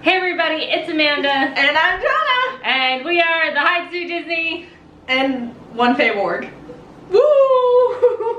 Hey everybody, it's Amanda. And I'm Donna. And we are the DonnaGail.bby and one Faye Ward. Woo!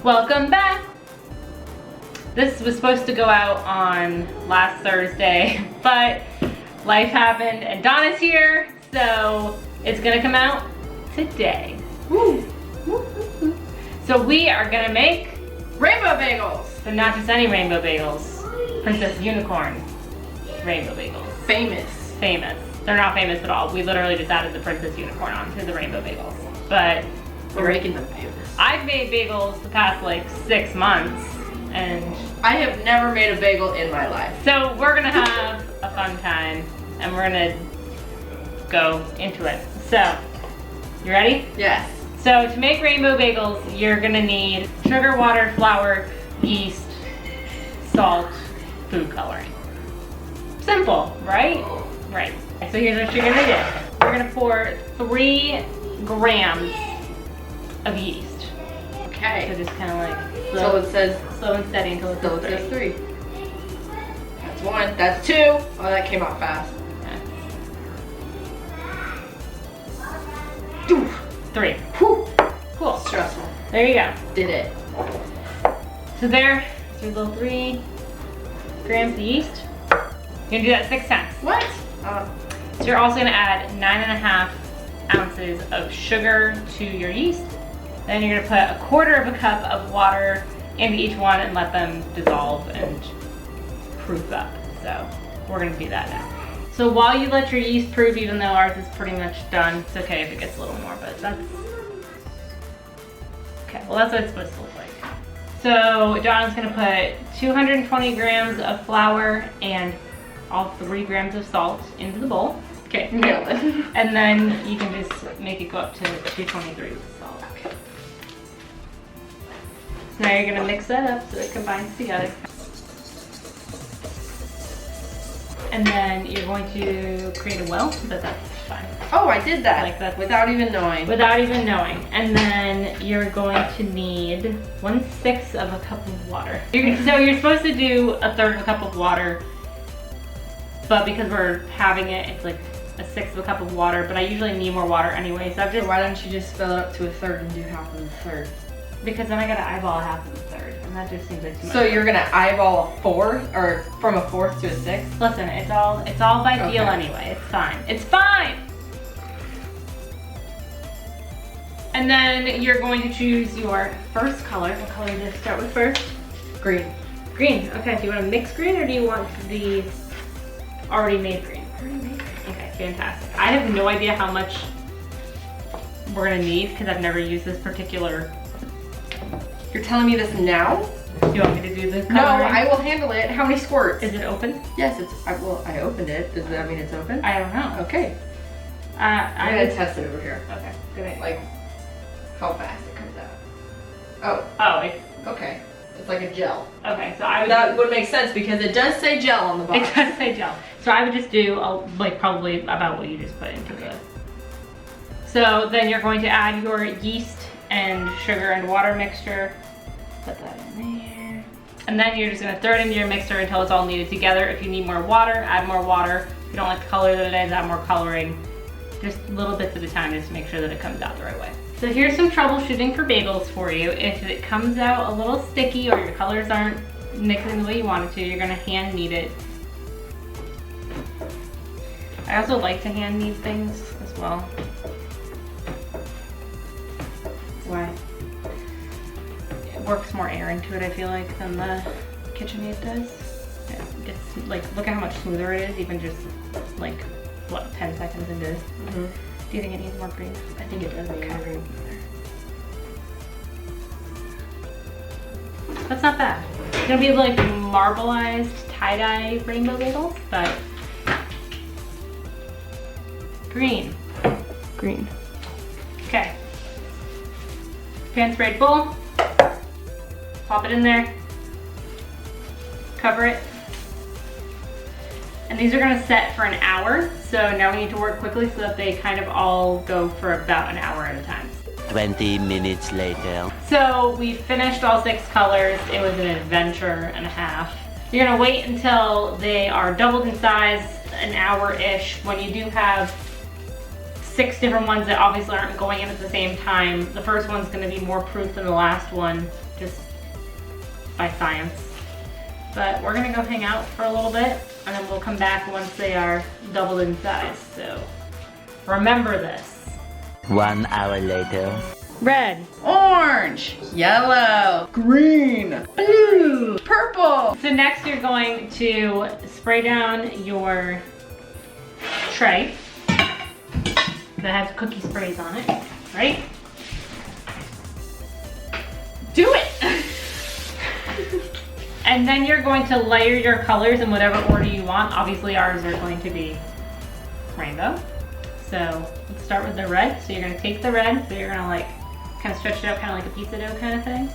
Welcome back. This was supposed to go out on last Thursday, but life happened and Donna's here, so it's gonna come out today. Woo! So we are gonna make Rainbow bagels. but not just any rainbow bagels. Princess Unicorn rainbow bagels. Famous. Famous. They're not famous at all. We literally just added the Princess Unicorn onto the rainbow bagels. But We're making them famous. I've made bagels the past like 6 months, and I have never made a bagel in my life. so we're gonna have a fun time and we're gonna go into it. So, you ready? Yes. So to make rainbow bagels, you're gonna need sugar, water, flour, yeast, salt, food coloring. Simple, right? Right. So here's what you're gonna do. We're gonna pour 3 grams of yeast. So Okay. just kind of like So it says, slow and steady until it so says it 3. says 3. That's 1. That's 2. Oh, that came out fast. Okay. 3. Whew. Cool. Stressful. There you go. Did it. So there's your little 3 grams of yeast. You're gonna do that 6 times. What? So you're also gonna add 9.5 ounces of sugar to your yeast. Then you're gonna put 1/4 of a cup of water into each one and let them dissolve and proof up. So we're gonna do that now. So while you let your yeast proof, even though ours is pretty much done, it's okay if it gets a little more, but that's, okay, well that's what it's supposed to look like. So Donna's gonna put 220 grams of flour and all 3 grams of salt into the bowl. Okay, nailed it. And then you can just make it go up to 223 with salt. Okay. So now you're gonna mix that up so it combines together. And then you're going to create a well, but that's fine. Oh, I did that. Like that. Without even knowing. Without even knowing. And then you're going to need 1/6 of a cup of water. So you're supposed to do 1/3 of a cup of water, but because we're having it, it's like 1/6 of a cup of water, but I usually need more water anyway, so I've just, Why don't you just fill it up to 1/3 and do half of 1/3? because then I gotta eyeball half of 1/3, and that just seems like too much. So you're gonna eyeball a 4th, or from a 4th to a 6th? Listen, it's all by feel Okay. anyway. It's fine. It's fine. And then you're going to choose your first color. What color do you start with first? Green. Green. Okay. Do you want to mix green or do you want the already made green? Already made green. Okay. Fantastic. I have no idea how much we're gonna need because I've never used this particular. You're telling me this now? Do you want me to do the coloring? No, I will handle it. How many squirts? Is it open? Yes, it's, I opened it. Does that mean it's open? I don't know. Okay. I'm I'm gonna test it over here. Okay. Good idea. Like, how fast it comes out. Oh, it's Oh, okay. It's like a gel. okay. So I would. That would make sense because it does say gel on the box. It does say gel. So I would just do like probably about what you just put into it. So then you're going to add your yeast and sugar and water mixture. Put that in there. And then you're just gonna throw it into your mixer until it's all kneaded together. If you need more water, add more water. If you don't like the color that it is, add more coloring. Just little bits at a time just to make sure that it comes out the right way. So here's some troubleshooting for bagels for you. If it comes out a little sticky or your colors aren't mixing the way you want it to, you're gonna hand knead it. I also like to hand knead things as well. Why? It works more air into it, I feel like, than the KitchenAid does. It gets, like, look at how much smoother it is, even just like, what, 10 seconds into this. Mm-hmm. Do you think it needs more green? I think it does need more green. That's not bad. It's gonna be like marbleized tie-dye rainbow bagels, but Green. Green. Okay. Pan sprayed bowl. Pop it in there. Cover it. And these are gonna set for an hour. So now we need to work quickly so that they kind of all go for about an hour at a time. 20 minutes later. So we finished all 6 colors. It was an adventure and a half. You're gonna wait until they are doubled in size, an hour-ish. When you do have 6 different ones that obviously aren't going in at the same time, the first one's gonna be more proof than the last one, just by science. But we're gonna go hang out for a little bit, and then we'll come back once they are doubled in size. So remember this. 1 hour later. Red. Orange. Yellow. Green. Blue. Purple. So next you're going to spray down your tray that has cookie sprays on it, right? Do it. And then you're going to layer your colors in whatever order you want. Obviously ours are going to be rainbow. So let's start with the red. So you're gonna take the red, so you're gonna like kind of stretch it out kind of like a pizza dough kind of thing.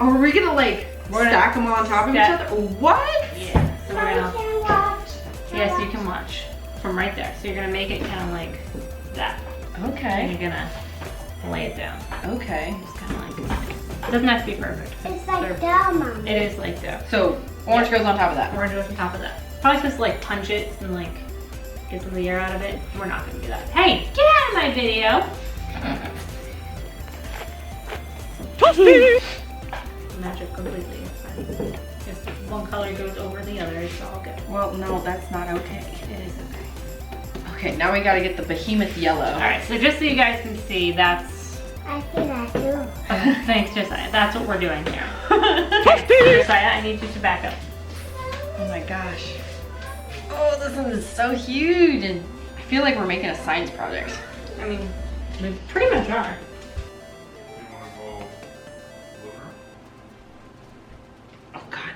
Oh, are we gonna like stack them on top of each other? What? Yeah, so we're gonna, yeah, so you can watch from right there. So you're gonna make it kind of like that. And Okay. you're gonna lay it down. Okay. Just kind of like, it doesn't have to be perfect. It's like dough, Mom. It is like dough. So orange goes on top of that. Orange goes on top of that. Probably supposed to like punch it and like get some of the air out of it. We're not gonna do that. Hey, get out of my video. Magic completely. It's fine. If one color goes over the other, it's all good. Well, no, that's not okay. It is okay. Okay, now we gotta get the behemoth yellow. All right, so just so you guys can see, that's, I see that too. thanks Josiah, that's what we're doing here. Okay, Josiah, I need you to back up. Oh my gosh. Oh, this one is so huge, and I feel like we're making a science project. I mean, we pretty much are. Oh God.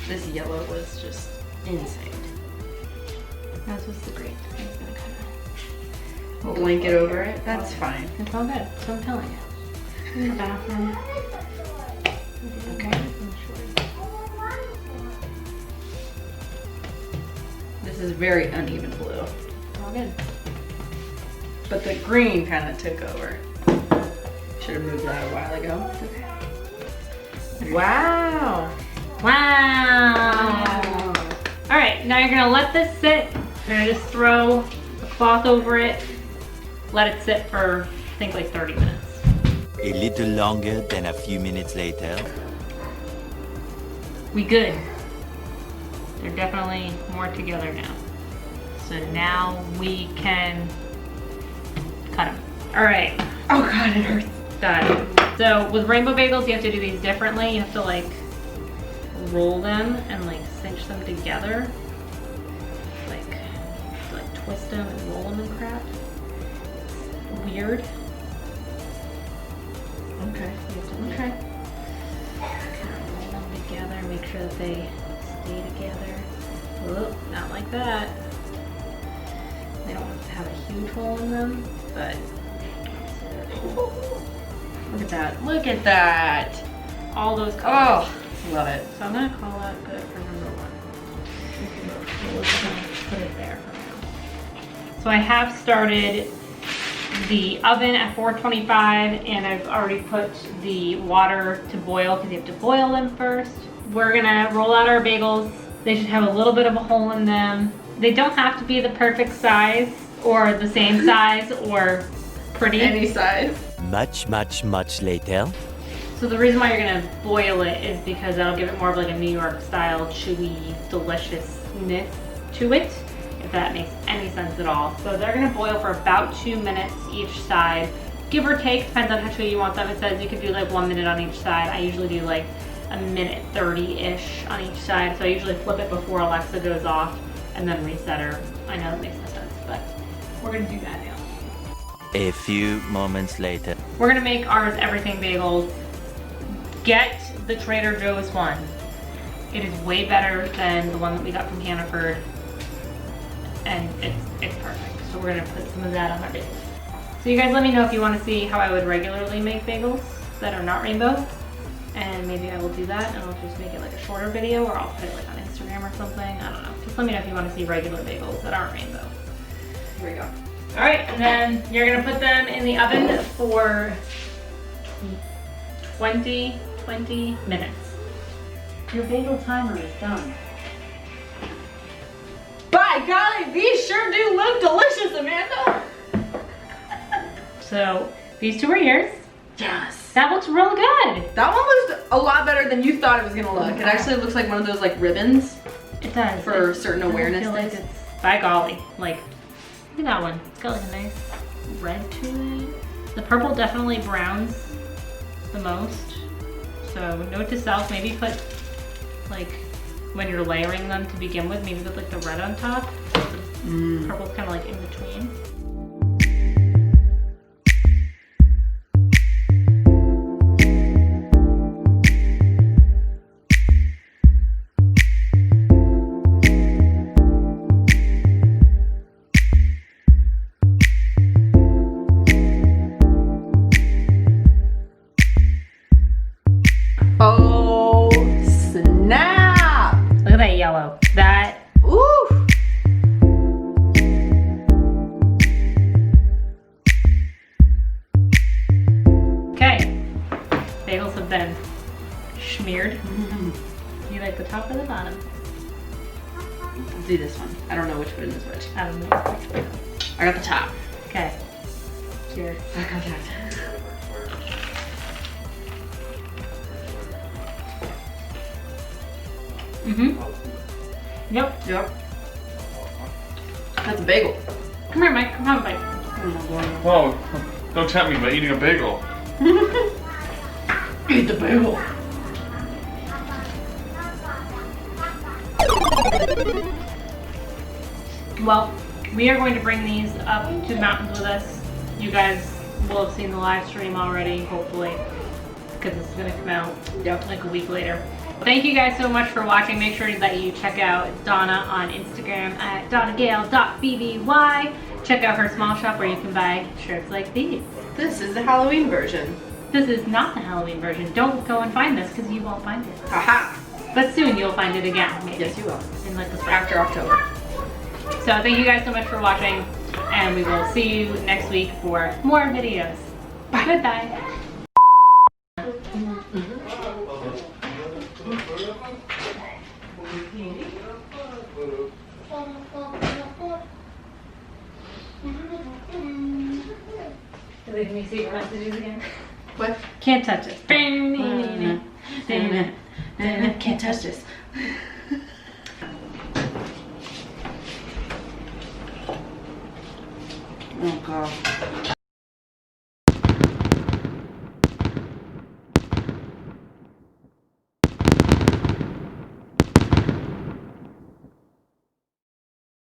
This yellow was just insane. That's what's the great. I'm just gonna kind of Blanket over it. That's fine. It's all good. So I'm telling you. In the bathroom. Okay. This is very uneven blue, All good. but the green kind of took over. Should have moved that a while ago. Wow. Wow. All right, now you're gonna let this sit. You're gonna just throw a cloth over it. Let it sit for, I think, like 30 minutes. A little longer than a few minutes later. We good. They're definitely more together now. So now we can cut them. All right, Oh God, it hurts. done. So with rainbow bagels, you have to do these differently. You have to like roll them and like cinch them together. Like twist them and roll them and crap. It's weird. Okay. Okay. Kind of roll them together, make sure that they stay together. Whoop, not like that. They don't have to have a huge hole in them, but Look at that. Look at that. all those colors. Oh, love it. So I'm gonna call that good for number 1. We're just gonna put it there for now. So I have started the oven at 425 and I've already put the water to boil because you have to boil them first. We're gonna roll out our bagels. They should have a little bit of a hole in them. They don't have to be the perfect size or the same size or pretty. Any size. Much, much, much later. So the reason why you're gonna boil it is because that'll give it more of like a New York style chewy deliciousness to it, if that makes any sense at all. So they're gonna boil for about 2 minutes each side, give or take, depends on how chewy you want them. It says you could do like 1 minute on each side. I usually do like a minute 30-ish on each side. So I usually flip it before Alexa goes off and then reset her. I know that makes no sense, but we're gonna do that now. A few moments later. We're gonna make ours everything bagels. Get the Trader Joe's one. It is way better than the one that we got from Hannaford. And it's perfect. So we're gonna put some of that on our bagels. So you guys let me know if you wanna see how I would regularly make bagels that are not rainbow. And maybe I will do that and I'll just make it like a shorter video or I'll put it like on Instagram or something. I don't know. Just let me know if you wanna see regular bagels that aren't rainbow. Here we go. All right, and then you're gonna put them in the oven for 20 minutes. Your bagel timer is done. By golly, these sure do look delicious, Amanda. So these two are yours. Yes. That looks real good. That one looks a lot better than you thought it was gonna look. It actually looks like one of those like ribbons It does. for It certain doesn't awareness feel like things. it's, by golly, like, look at that one. It's got like a nice red to it. The purple definitely browns the most. So note to self, maybe put like, when you're layering them to begin with, maybe put like the red on top. The purple's kind of like in between. Oh, snap. Look at that yellow. That, Ooh. okay. Bagels have been smeared. You like the top or the bottom? Let's do this one. I don't know which one is which. I don't know. I got the top. Okay. Cheers. I got that. Mm-hmm. Yep. Yep. That's a bagel. Come here, Mike. Come on, Mike. Whoa, don't tempt me by eating a bagel. Eat the bagel. Well, we are going to bring these up to the mountains with us. You guys will have seen the live stream already, hopefully, because this is going to come out like a week later. Thank you guys so much for watching. Make sure that you check out Donna on Instagram at DonnaGail.bby. Check out her small shop where you can buy shirts like these. This is the Halloween version. This is not the Halloween version. Don't go and find this because you won't find it. Haha. But soon you'll find it again. Maybe. Yes, you will. In like the spring. After October. So thank you guys so much for watching, and we will see you next week for more videos. Bye. Goodbye. Can you see your messages again? What? Can't touch it. Can't touch this. Oh god.